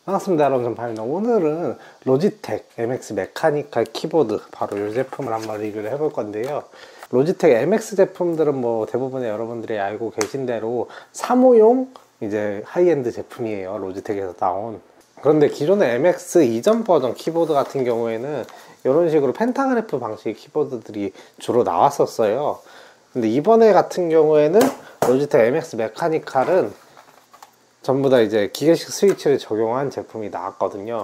반갑습니다, 여러분. 전파입니다. 오늘은 로지텍 MX 메카니컬 키보드, 바로 이 제품을 한번 리뷰를 해볼 건데요. 로지텍 MX 제품들은 뭐 대부분의 여러분들이 알고 계신 대로 사무용 이제 하이엔드 제품이에요, 로지텍에서 나온. 그런데 기존의 MX 이전 버전 키보드 같은 경우에는 이런 식으로 펜타그래프 방식의 키보드들이 주로 나왔었어요. 근데 이번에 같은 경우에는 로지텍 MX 메카니컬은 전부 다 이제 기계식 스위치를 적용한 제품이 나왔거든요.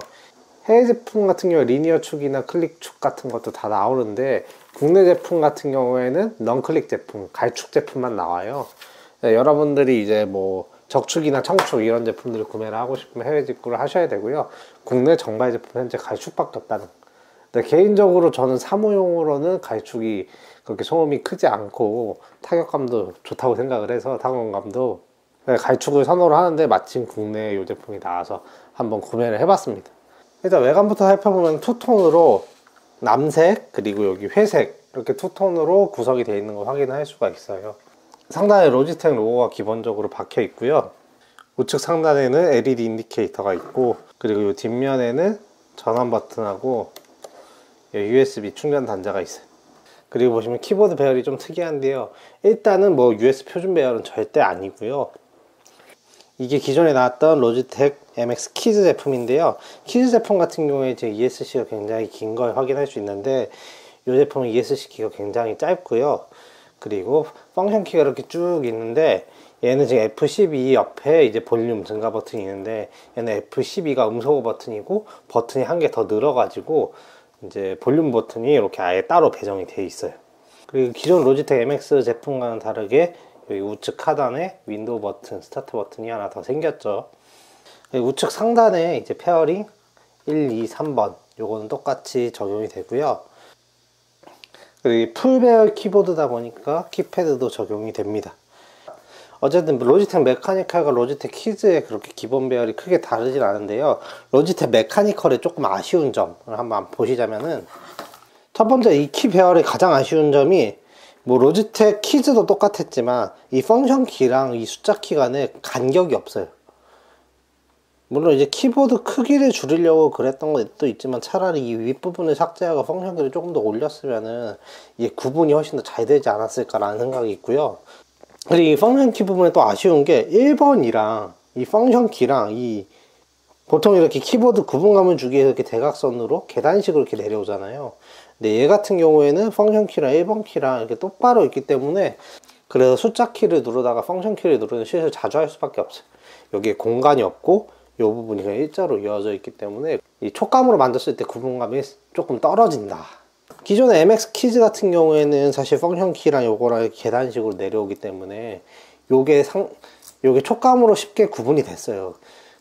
해외 제품 같은 경우에 리니어 축이나 클릭 축 같은 것도 다 나오는데, 국내 제품 같은 경우에는 넌클릭 제품, 갈축 제품만 나와요. 여러분들이 이제 뭐 적축이나 청축 이런 제품들을 구매를 하고 싶으면 해외 직구를 하셔야 되고요. 국내 정발 제품 현재 갈축밖에 없다는. 근데 개인적으로 저는 사무용으로는 갈축이 그렇게 소음이 크지 않고 타격감도 좋다고 생각을 해서, 타건감도 갈축을 선호를 하는데, 마침 국내에 이 제품이 나와서 한번 구매를 해봤습니다. 일단 외관부터 살펴보면 투톤으로 남색 그리고 여기 회색 이렇게 투톤으로 구성이 되어 있는 걸 확인할 수가 있어요. 상단에 로지텍 로고가 기본적으로 박혀 있고요. 우측 상단에는 LED 인디케이터가 있고, 그리고 이 뒷면에는 전원 버튼하고 USB 충전 단자가 있어요. 그리고 보시면 키보드 배열이 좀 특이한데요, 일단은 뭐 US 표준 배열은 절대 아니고요. 이게 기존에 나왔던 로지텍 MX 키즈 제품인데요, 키즈 제품 같은 경우에 이제 ESC가 굉장히 긴 걸 확인할 수 있는데, 이 제품은 ESC 키가 굉장히 짧고요. 그리고 펑션 키가 이렇게 쭉 있는데, 얘는 지금 F12 옆에 이제 볼륨 증가 버튼이 있는데, 얘는 F12가 음소거 버튼이고, 버튼이 한 개 더 늘어가지고 이제 볼륨 버튼이 이렇게 아예 따로 배정이 되어 있어요. 그리고 기존 로지텍 MX 제품과는 다르게 여기 우측 하단에 윈도우 버튼, 스타트 버튼이 하나 더 생겼죠. 우측 상단에 이제 페어링 1, 2, 3번 요거는 똑같이 적용이 되고요. 그리고 풀 배열 키보드다 보니까 키패드도 적용이 됩니다. 어쨌든 로지텍 메카니컬과 로지텍 키즈의 그렇게 기본 배열이 크게 다르진 않은데요, 로지텍 메카니컬의 조금 아쉬운 점을 한번 보시자면은, 첫 번째, 이 키 배열의 가장 아쉬운 점이, 뭐 로지텍 키즈도 똑같았지만 이 펑션 키랑 이 숫자 키 간에 간격이 없어요. 물론 이제 키보드 크기를 줄이려고 그랬던 것도 있지만, 차라리 이 윗부분을 삭제하고 펑션 키를 조금 더 올렸으면은 이게 구분이 훨씬 더 잘 되지 않았을까라는 생각이 있고요. 그리고 이 펑션 키 부분에 또 아쉬운 게, 1번이랑 이 펑션 키랑 이 보통 이렇게 키보드 구분감을 주기 위해서 이렇게 대각선으로 계단식으로 이렇게 내려오잖아요. 근데 얘 같은 경우에는 펑션 키랑 1번 키랑 이렇게 똑바로 있기 때문에, 그래서 숫자 키를 누르다가 펑션 키를 누르는 실수를 자주 할 수밖에 없어요. 여기에 공간이 없고 이 부분이 그냥 일자로 이어져 있기 때문에 이 촉감으로 만졌을 때 구분감이 조금 떨어진다. 기존의 MX 키즈 같은 경우에는 사실 펑션 키랑 요거랑 계단식으로 내려오기 때문에 요게 촉감으로 쉽게 구분이 됐어요.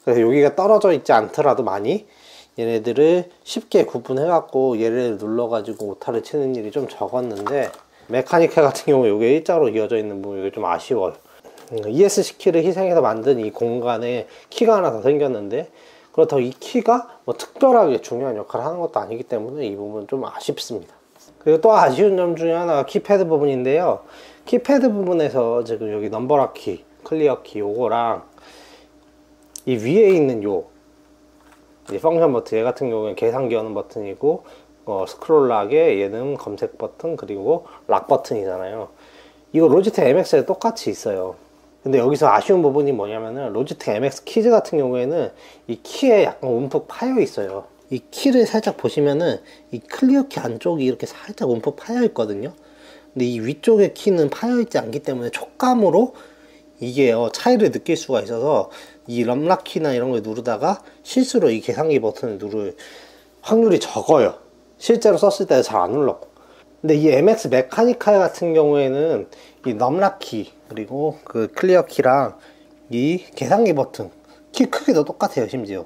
그래서 여기가 떨어져 있지 않더라도 많이 얘네들을 쉽게 구분해 갖고 얘를 눌러 가지고 오타를 치는 일이 좀 적었는데, 메카니컬 같은 경우 요게 일자로 이어져 있는 부분이 이게 좀 아쉬워요. ESC 키를 희생해서 만든 이 공간에 키가 하나 더 생겼는데, 그렇다고 이 키가 뭐 특별하게 중요한 역할을 하는 것도 아니기 때문에 이 부분은 좀 아쉽습니다. 그리고 또 아쉬운 점 중에 하나가 키패드 부분인데요, 키패드 부분에서 지금 여기 넘버락 키, 클리어 키 요거랑 이 위에 있는 이 펑션 버튼, 얘 같은 경우는 계산기 여는 버튼이고, 스크롤 락에 얘는 검색 버튼, 그리고 락 버튼이잖아요. 이거 로지텍 MX에 똑같이 있어요. 근데 여기서 아쉬운 부분이 뭐냐면은, 로지텍 MX 키즈 같은 경우에는 이 키에 약간 움푹 파여 있어요. 이 키를 살짝 보시면은 이 클리어 키 안쪽이 이렇게 살짝 움푹 파여 있거든요. 근데 이 위쪽의 키는 파여 있지 않기 때문에 촉감으로 이게 차이를 느낄 수가 있어서, 이 럼락키나 이런 걸 누르다가 실수로 이 계산기 버튼을 누를 확률이 적어요. 실제로 썼을 때는 잘 안 눌렀고. 근데 이 MX 메카니컬 같은 경우에는 이 넘락키 그리고 그 클리어키랑 이 계산기 버튼 키 크기도 똑같아요, 심지어.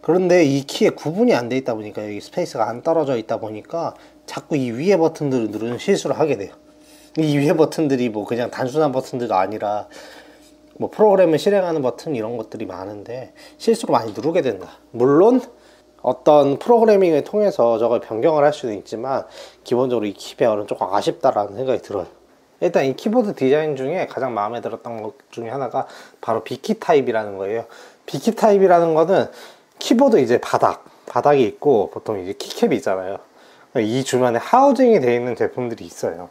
그런데 이 키에 구분이 안 돼 있다 보니까, 여기 스페이스가 안 떨어져 있다 보니까 자꾸 이 위에 버튼들을 누르는 실수를 하게 돼요. 이 위에 버튼들이 뭐 그냥 단순한 버튼들도 아니라 뭐 프로그램을 실행하는 버튼 이런 것들이 많은데 실수로 많이 누르게 된다. 물론 어떤 프로그래밍을 통해서 저걸 변경을 할 수는 있지만, 기본적으로 이 키 배열은 조금 아쉽다라는 생각이 들어요. 일단 이 키보드 디자인 중에 가장 마음에 들었던 것 중에 하나가 바로 B키 타입이라는 거예요. B키 타입이라는 거는 키보드 이제 바닥이 있고 보통 이제 키캡이 있잖아요. 이 주변에 하우징이 되어 있는 제품들이 있어요.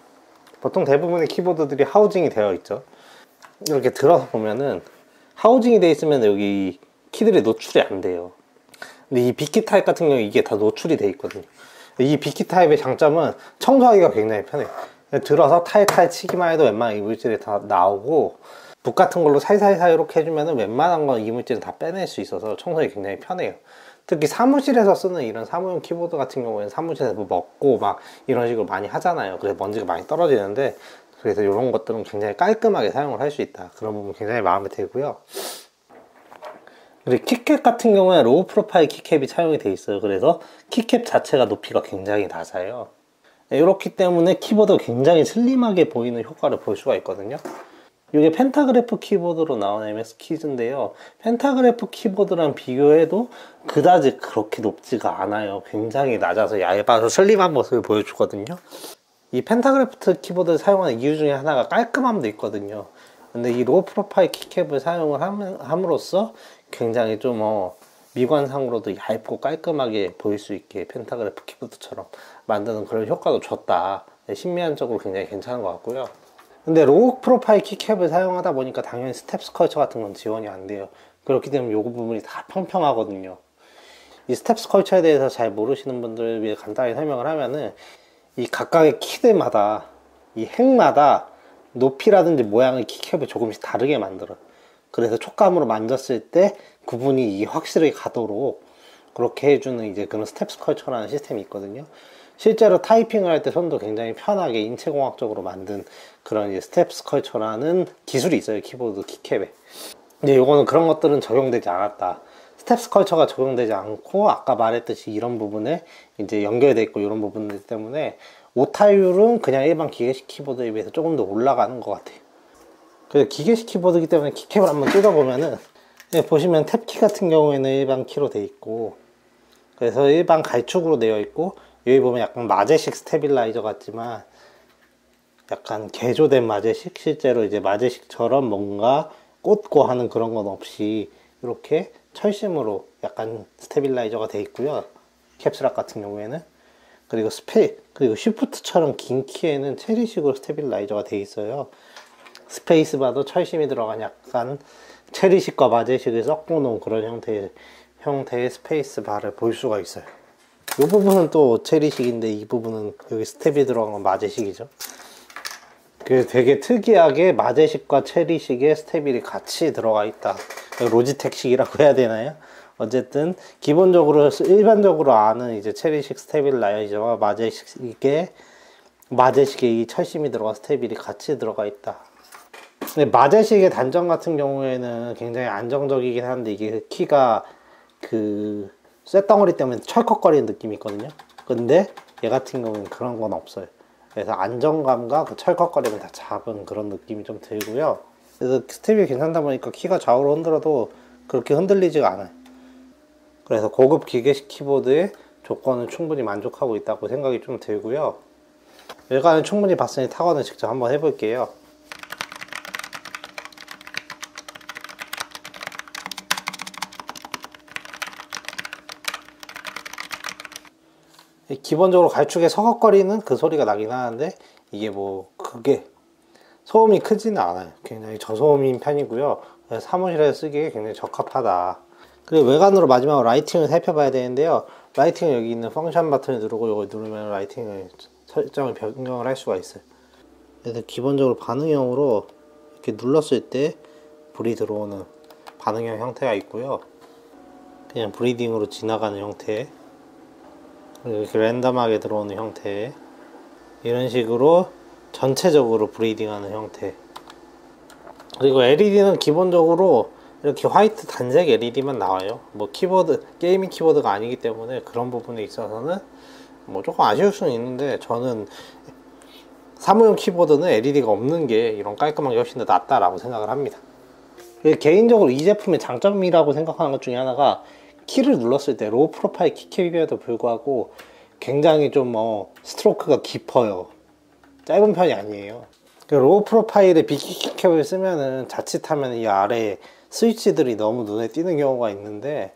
보통 대부분의 키보드들이 하우징이 되어 있죠. 이렇게 들어서 보면은 하우징이 되어 있으면 여기 키들이 노출이 안 돼요. 근데 이 B키 타입 같은 경우 이게 다 노출이 되어 있거든요. 이 B키 타입의 장점은 청소하기가 굉장히 편해요. 들어서 탈탈 치기만 해도 웬만한 이물질이 다 나오고, 붓 같은 걸로 살살살 이렇게 해주면 웬만한 건 이물질은 다 빼낼 수 있어서 청소하기 굉장히 편해요. 특히 사무실에서 쓰는 이런 사무용 키보드 같은 경우에는 사무실에서 뭐 먹고 막 이런 식으로 많이 하잖아요. 그래서 먼지가 많이 떨어지는데, 그래서 이런 것들은 굉장히 깔끔하게 사용을 할 수 있다. 그런 부분 굉장히 마음에 들고요. 그리고 키캡 같은 경우에 로우 프로파일 키캡이 사용이 되어 있어요. 그래서 키캡 자체가 높이가 굉장히 낮아요. 이렇기 때문에 키보드가 굉장히 슬림하게 보이는 효과를 볼 수가 있거든요. 이게 펜타그래프 키보드로 나온 MX 키즈인데요. 펜타그래프 키보드랑 비교해도 그다지 그렇게 높지가 않아요. 굉장히 낮아서 얇아서 슬림한 모습을 보여주거든요. 이 펜타그래프 키보드를 사용하는 이유 중에 하나가 깔끔함도 있거든요. 근데 이 로우 프로파일 키캡을 사용을 함으로써 굉장히 좀 미관상으로도 얇고 깔끔하게 보일 수 있게 펜타그래프 키보드처럼 만드는 그런 효과도 줬다. 심미안적으로 굉장히 괜찮은 것 같고요. 근데 로우 프로파일 키캡을 사용하다 보니까 당연히 스텝 스컬처 같은 건 지원이 안 돼요. 그렇기 때문에 이 부분이 다 평평하거든요. 이 스텝 스컬처에 대해서 잘 모르시는 분들을 위해 간단히 설명을 하면은, 이 각각의 키들마다 이 핵마다 높이라든지 모양의 키캡을 조금씩 다르게 만들어요. 그래서 촉감으로 만졌을 때 구분이 확실하게 가도록 그렇게 해주는 이제 그런 스텝 스컬처라는 시스템이 있거든요. 실제로 타이핑을 할 때 손도 굉장히 편하게 인체공학적으로 만든 그런 이제 스텝 스컬처라는 기술이 있어요, 키보드 키캡에. 근데 이거는 그런 것들은 적용되지 않았다. 스텝 스컬처가 적용되지 않고 아까 말했듯이 이런 부분에 이제 연결되어 있고 이런 부분들 때문에 오타율은 그냥 일반 기계식 키보드에 비해서 조금 더 올라가는 것 같아요. 그래서 기계식 키보드이기 때문에 키캡을 한번 뜯어보면은, 보시면 탭키 같은 경우에는 일반 키로 되어 있고, 그래서 일반 갈축으로 되어 있고, 여기 보면 약간 마제식 스테빌라이저 같지만 약간 개조된 마제식, 실제로 이제 마제식처럼 뭔가 꽂고 하는 그런 건 없이 이렇게 철심으로 약간 스테빌라이저가 되어 있고요. 캡슐락 같은 경우에는. 그리고 그리고 쉬프트처럼 긴 키에는 체리식으로 스테빌라이저가 되어 있어요. 스페이스바도 철심이 들어간 약간 체리식과 마제식을 섞어 놓은 그런 형태의 스페이스바를 볼 수가 있어요. 이 부분은 또 체리식인데 이 부분은 여기 스텝이 들어간 건 마제식이죠. 그래서 되게 특이하게 마제식과 체리식의 스텝이 같이 들어가 있다. 로지텍식이라고 해야 되나요? 어쨌든 기본적으로 일반적으로 아는 이제 체리식 스테빌라이저와 마제식의 이 철심이 들어간 스테빌이 같이 들어가 있다. 근데 마제식의 단점 같은 경우에는 굉장히 안정적이긴 한데, 이게 키가 그 쇳덩어리 때문에 철컥거리는 느낌이 있거든요. 근데 얘 같은 경우는 그런 건 없어요. 그래서 안정감과 그 철컥거림을 다 잡은 그런 느낌이 좀 들고요. 그래서 스텝이 괜찮다 보니까 키가 좌우로 흔들어도 그렇게 흔들리지가 않아요. 그래서 고급 기계식 키보드의 조건은 충분히 만족하고 있다고 생각이 좀 들고요. 외관은 충분히 봤으니 타건을 직접 한번 해볼게요. 기본적으로 갈축에 서걱거리는 그 소리가 나긴 하는데, 이게 뭐 그게 소음이 크지는 않아요. 굉장히 저소음인 편이고요. 사무실에서 쓰기에 굉장히 적합하다. 그리고 외관으로 마지막으로 라이팅을 살펴봐야 되는데요. 라이팅은 여기 있는 펑션 버튼을 누르고 이걸 누르면 라이팅을 설정을 변경을 할 수가 있어요. 그래서 기본적으로 반응형으로 이렇게 눌렀을 때 불이 들어오는 반응형 형태가 있고요. 그냥 브리딩으로 지나가는 형태, 그리고 이렇게 랜덤하게 들어오는 형태, 이런 식으로 전체적으로 브리딩하는 형태. 그리고 LED는 기본적으로 이렇게 화이트 단색 LED만 나와요. 뭐 게이밍 키보드가 아니기 때문에 그런 부분에 있어서는 뭐 조금 아쉬울 수는 있는데, 저는 사무용 키보드는 LED가 없는 게 이런 깔끔한 게 훨씬 더 낫다라고 생각을 합니다. 개인적으로 이 제품의 장점이라고 생각하는 것 중에 하나가, 키를 눌렀을 때 로우 프로파일 키캡임에도 불구하고 굉장히 좀 스트로크가 깊어요. 짧은 편이 아니에요. 로우 프로파일의 B키 키캡을 쓰면은 자칫하면 이 아래에 스위치들이 너무 눈에 띄는 경우가 있는데,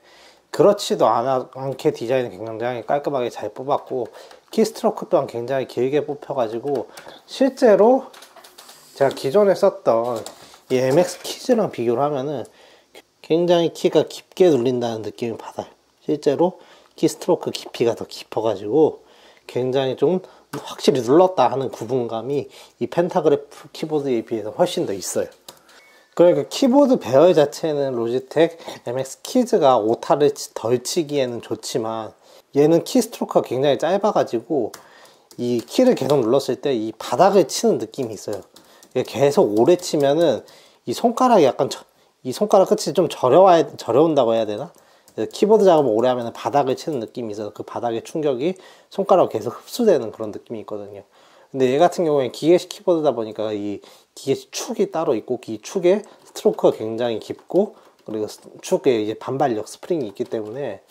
그렇지도 않게 디자인을 굉장히 깔끔하게 잘 뽑았고, 키스트로크 또한 굉장히 길게 뽑혀가지고, 실제로 제가 기존에 썼던 이 MX 키즈랑 비교를 하면은 굉장히 키가 깊게 눌린다는 느낌을 받아요. 실제로 키스트로크 깊이가 더 깊어가지고 굉장히 좀 확실히 눌렀다 하는 구분감이 이 펜타그래프 키보드에 비해서 훨씬 더 있어요. 그러니까 키보드 배열 자체는 로지텍 MX 키즈가 오타를 덜 치기에는 좋지만, 얘는 키스트로크가 굉장히 짧아가지고 이 키를 계속 눌렀을 때 이 바닥을 치는 느낌이 있어요. 계속 오래 치면은 이 손가락이 약간 이 손가락 끝이 좀 저려온다고 해야 되나? 키보드 작업을 오래 하면 바닥을 치는 느낌이 있어서 그 바닥의 충격이 손가락으로 계속 흡수되는 그런 느낌이 있거든요. 근데 얘 같은 경우에는 기계식 키보드다 보니까 이 기계식 축이 따로 있고, 이 축에 스트로크가 굉장히 깊고, 그리고 축에 이제 반발력 스프링이 있기 때문에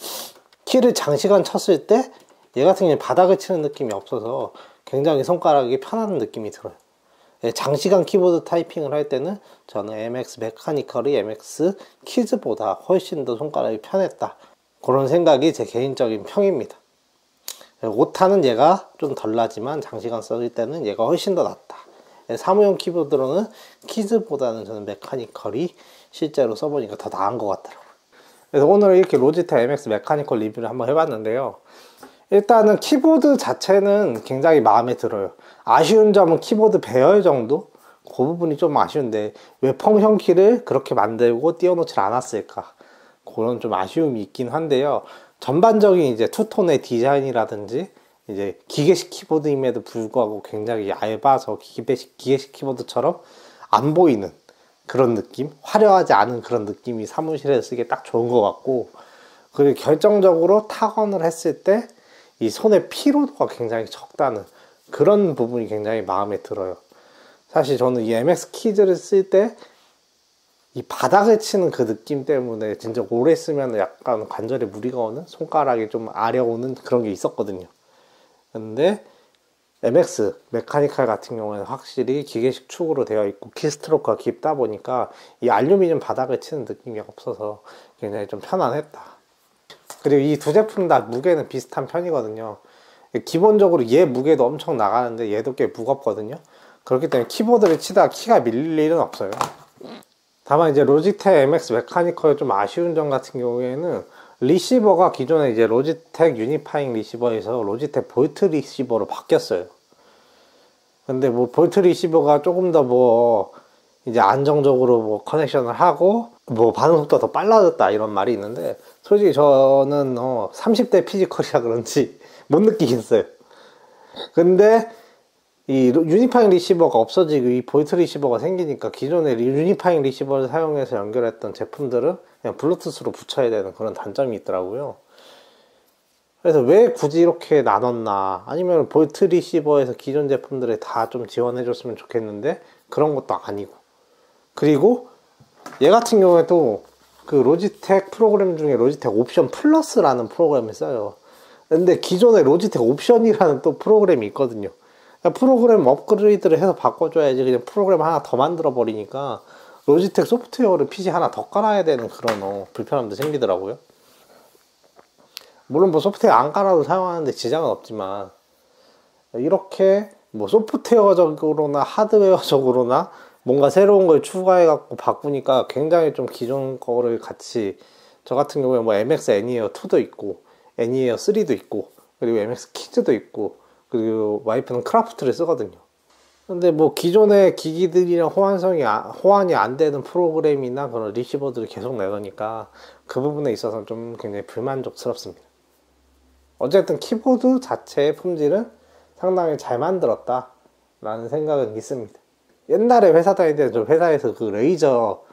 키를 장시간 쳤을 때 얘 같은 경우에 바닥을 치는 느낌이 없어서 굉장히 손가락이 편한 느낌이 들어요. 장시간 키보드 타이핑을 할 때는 저는 MX 메카니컬이 MX 키즈보다 훨씬 더 손가락이 편했다, 그런 생각이 제 개인적인 평입니다. 오타는 얘가 좀 덜 나지만 장시간 썼을 때는 얘가 훨씬 더 낫다. 사무용 키보드로는 키즈보다는 저는 메카니컬이 실제로 써보니까 더 나은 것 같더라고요. 그래서 오늘 이렇게 로지텍 MX 메카니컬 리뷰를 한번 해봤는데요. 일단은 키보드 자체는 굉장히 마음에 들어요. 아쉬운 점은 키보드 배열 정도? 그 부분이 좀 아쉬운데 왜 펑션 키를 그렇게 만들고 띄워놓지 않았을까, 그런 좀 아쉬움이 있긴 한데요. 전반적인 이제 투톤의 디자인이라든지 이제 기계식 키보드임에도 불구하고 굉장히 얇아서 기계식 키보드처럼 안 보이는 그런 느낌? 화려하지 않은 그런 느낌이 사무실에서 쓰기에 딱 좋은 것 같고, 그리고 결정적으로 타건을 했을 때 이 손의 피로도가 굉장히 적다는 그런 부분이 굉장히 마음에 들어요. 사실 저는 이 MX 키즈를 쓸 때 이 바닥을 치는 그 느낌 때문에 진짜 오래 쓰면 약간 관절에 무리가 오는, 손가락이 좀 아려오는 그런 게 있었거든요. 근데 MX 메카니컬 같은 경우에는 확실히 기계식 축으로 되어 있고 키스트로크가 깊다 보니까 이 알루미늄 바닥을 치는 느낌이 없어서 굉장히 좀 편안했다. 그리고 이 두 제품 다 무게는 비슷한 편이거든요. 기본적으로 얘 무게도 엄청 나가는데 얘도 꽤 무겁거든요. 그렇기 때문에 키보드를 치다가 키가 밀릴 일은 없어요. 다만 이제 로지텍 MX 메카니컬의 좀 아쉬운 점 같은 경우에는 리시버가 기존에 이제 로지텍 유니파잉 리시버에서 로지텍 볼트 리시버로 바뀌었어요. 근데 뭐 볼트 리시버가 조금 더 뭐 이제 안정적으로 뭐 커넥션을 하고 뭐 반응 속도가 더 빨라졌다 이런 말이 있는데, 솔직히 저는 30대 피지컬이라 그런지 못 느끼겠어요. 근데 이 유니파잉 리시버가 없어지고 이 볼트 리시버가 생기니까 기존에 유니파잉 리시버를 사용해서 연결했던 제품들은 그냥 블루투스로 붙여야 되는 그런 단점이 있더라고요. 그래서 왜 굳이 이렇게 나눴나, 아니면 볼트 리시버에서 기존 제품들에 다 좀 지원해 줬으면 좋겠는데 그런 것도 아니고, 그리고 얘 같은 경우에도 그 로지텍 프로그램 중에 로지텍 옵션 플러스라는 프로그램을 써요. 근데 기존에 로지텍 옵션이라는 또 프로그램이 있거든요. 프로그램 업그레이드를 해서 바꿔줘야지 그냥 프로그램 하나 더 만들어 버리니까 로지텍 소프트웨어를 PC 하나 더 깔아야 되는 그런 불편함도 생기더라고요. 물론 뭐 소프트웨어 안 깔아도 사용하는데 지장은 없지만, 이렇게 뭐 소프트웨어적으로나 하드웨어적으로나 뭔가 새로운 걸 추가해 갖고 바꾸니까 굉장히 좀 기존 거를 같이, 저 같은 경우에 뭐 MX 애니에어 2도 있고 애니에어 3도 있고 그리고 MX 키즈도 있고, 그리고 와이프는 크라프트를 쓰거든요. 근데 뭐 기존의 기기들이랑 호환이 안 되는 프로그램이나 그런 리시버들을 계속 내놓으니까 그 부분에 있어서 좀 굉장히 불만족스럽습니다. 어쨌든 키보드 자체의 품질은 상당히 잘 만들었다 라는 생각은 있습니다. 옛날에 회사 다닐 때는 좀 회사에서 그 레이저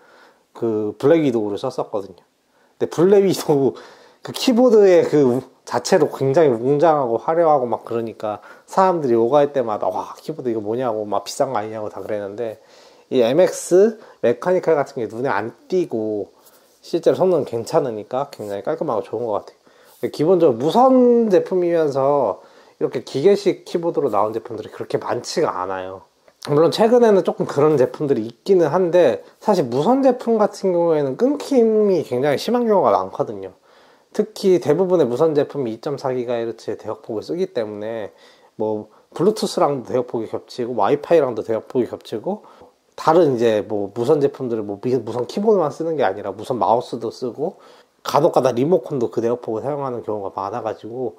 그 블랙 위도우를 썼었거든요. 근데 블랙 위도우 그 키보드의 그 자체로 굉장히 웅장하고 화려하고 막 그러니까 사람들이 오갈 때마다 와 키보드 이거 뭐냐고 막 비싼 거 아니냐고 다 그랬는데, 이 MX 메카니컬 같은 게 눈에 안 띄고 실제로 성능은 괜찮으니까 굉장히 깔끔하고 좋은 것 같아요. 기본적으로 무선 제품이면서 이렇게 기계식 키보드로 나온 제품들이 그렇게 많지가 않아요. 물론 최근에는 조금 그런 제품들이 있기는 한데 사실 무선 제품 같은 경우에는 끊김이 굉장히 심한 경우가 많거든요. 특히 대부분의 무선 제품이 2.4GHz의 대역폭을 쓰기 때문에 뭐 블루투스랑도 대역폭이 겹치고 와이파이랑도 대역폭이 겹치고 다른 이제 뭐 무선 제품들은 뭐 무선 키보드만 쓰는 게 아니라 무선 마우스도 쓰고 간혹가다 리모컨도 그 대역폭을 사용하는 경우가 많아가지고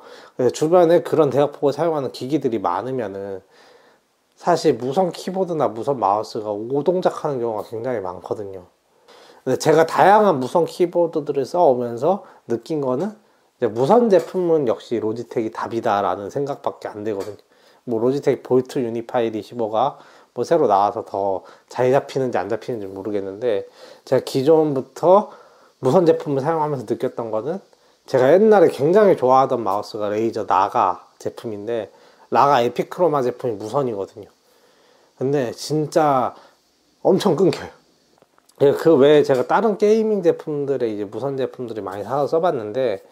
주변에 그런 대역폭을 사용하는 기기들이 많으면은 사실 무선 키보드나 무선 마우스가 오동작하는 경우가 굉장히 많거든요. 근데 제가 다양한 무선 키보드들을 써오면서 느낀 거는 이제 무선 제품은 역시 로지텍이 답이다라는 생각밖에 안 되거든요. 뭐 로지텍 볼트 유니파이 리시버가 뭐 새로 나와서 더 잘 잡히는지 안 잡히는지 모르겠는데 제가 기존부터 무선 제품을 사용하면서 느꼈던 거는 제가 옛날에 굉장히 좋아하던 마우스가 레이저 나가 제품인데 라가 에피크로마 제품이 무선이거든요. 근데 진짜 엄청 끊겨요. 그 외에 제가 다른 게이밍 제품들의 이제 무선 제품들을 많이 사서 써봤는데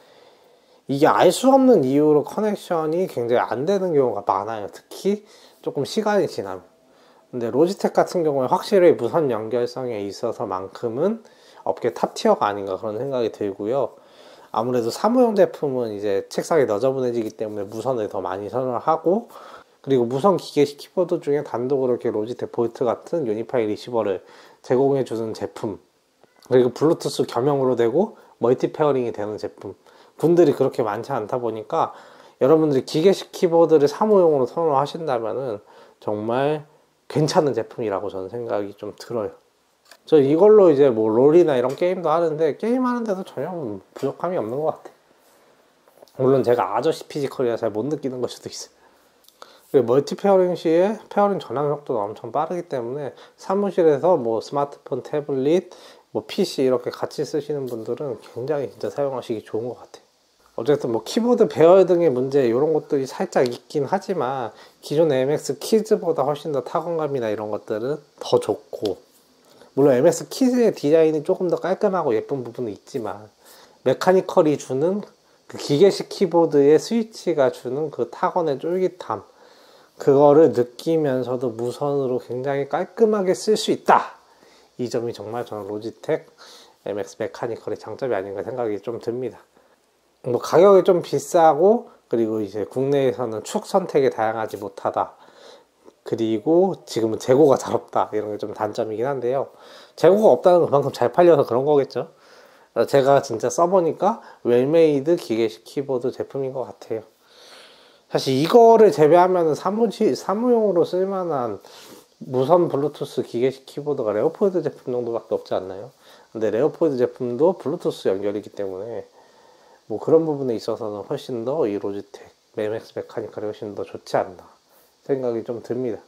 이게 알 수 없는 이유로 커넥션이 굉장히 안 되는 경우가 많아요. 특히 조금 시간이 지나면. 근데 로지텍 같은 경우에 확실히 무선 연결성에 있어서만큼은 업계 탑티어가 아닌가 그런 생각이 들고요. 아무래도 사무용 제품은 이제 책상에 너저분해지기 때문에 무선을 더 많이 선호를 하고, 그리고 무선 기계식 키보드 중에 단독으로 이렇게 로지텍 볼트 같은 유니파이 리시버를 제공해주는 제품, 그리고 블루투스 겸용으로 되고 멀티 페어링이 되는 제품 분들이 그렇게 많지 않다 보니까 여러분들이 기계식 키보드를 사무용으로 선호하신다면은 정말 괜찮은 제품이라고 저는 생각이 좀 들어요. 저 이걸로 이제 뭐 롤이나 이런 게임도 하는데 게임하는데도 전혀 부족함이 없는 것 같아요. 물론 제가 아저씨 피지컬이라 잘 못 느끼는 걸 수도 있어요. 그리고 멀티 페어링 시에 페어링 전환 속도가 엄청 빠르기 때문에 사무실에서 뭐 스마트폰, 태블릿, 뭐 PC 이렇게 같이 쓰시는 분들은 굉장히 진짜 사용하시기 좋은 것 같아요. 어쨌든 뭐 키보드 배열 등의 문제 이런 것들이 살짝 있긴 하지만 기존 MX 키즈보다 훨씬 더 타건감이나 이런 것들은 더 좋고, 물론 MX 키즈의 디자인이 조금 더 깔끔하고 예쁜 부분은 있지만 메카니컬이 주는 그 기계식 키보드의 스위치가 주는 그 타건의 쫄깃함, 그거를 느끼면서도 무선으로 굉장히 깔끔하게 쓸 수 있다. 이 점이 정말 저는 로지텍 MX 메카니컬의 장점이 아닌가 생각이 좀 듭니다. 뭐 가격이 좀 비싸고, 그리고 이제 국내에서는 축 선택이 다양하지 못하다, 그리고 지금은 재고가 잘 없다, 이런 게 좀 단점이긴 한데요. 재고가 없다는 건 그만큼 잘 팔려서 그런 거겠죠. 제가 진짜 써보니까 웰메이드 기계식 키보드 제품인 것 같아요. 사실 이거를 제외하면 사무용으로 쓸만한 무선 블루투스 기계식 키보드가 레오폴드 제품 정도밖에 없지 않나요? 근데 레오폴드 제품도 블루투스 연결이기 때문에 뭐 그런 부분에 있어서는 훨씬 더 이 로지텍 MX 메카니컬이 훨씬 더 좋지 않나 생각이 좀 듭니다.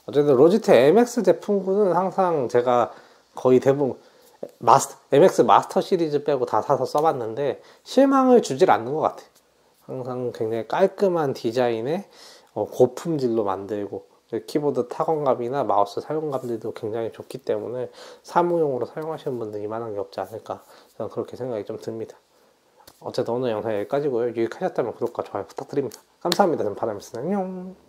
어쨌든 로지텍 MX 제품군은 항상 제가 거의 대부분 MX 마스터 시리즈 빼고 다 사서 써봤는데 실망을 주질 않는 것 같아요. 항상 굉장히 깔끔한 디자인에 고품질로 만들고, 키보드 타건감이나 마우스 사용감들도 굉장히 좋기 때문에 사무용으로 사용하시는 분들 이만한 게 없지 않을까, 저는 그렇게 생각이 좀 듭니다. 어쨌든 오늘 영상 여기까지고요. 유익하셨다면 구독과 좋아요 부탁드립니다. 감사합니다. 저는 바람이었습니다. 안녕.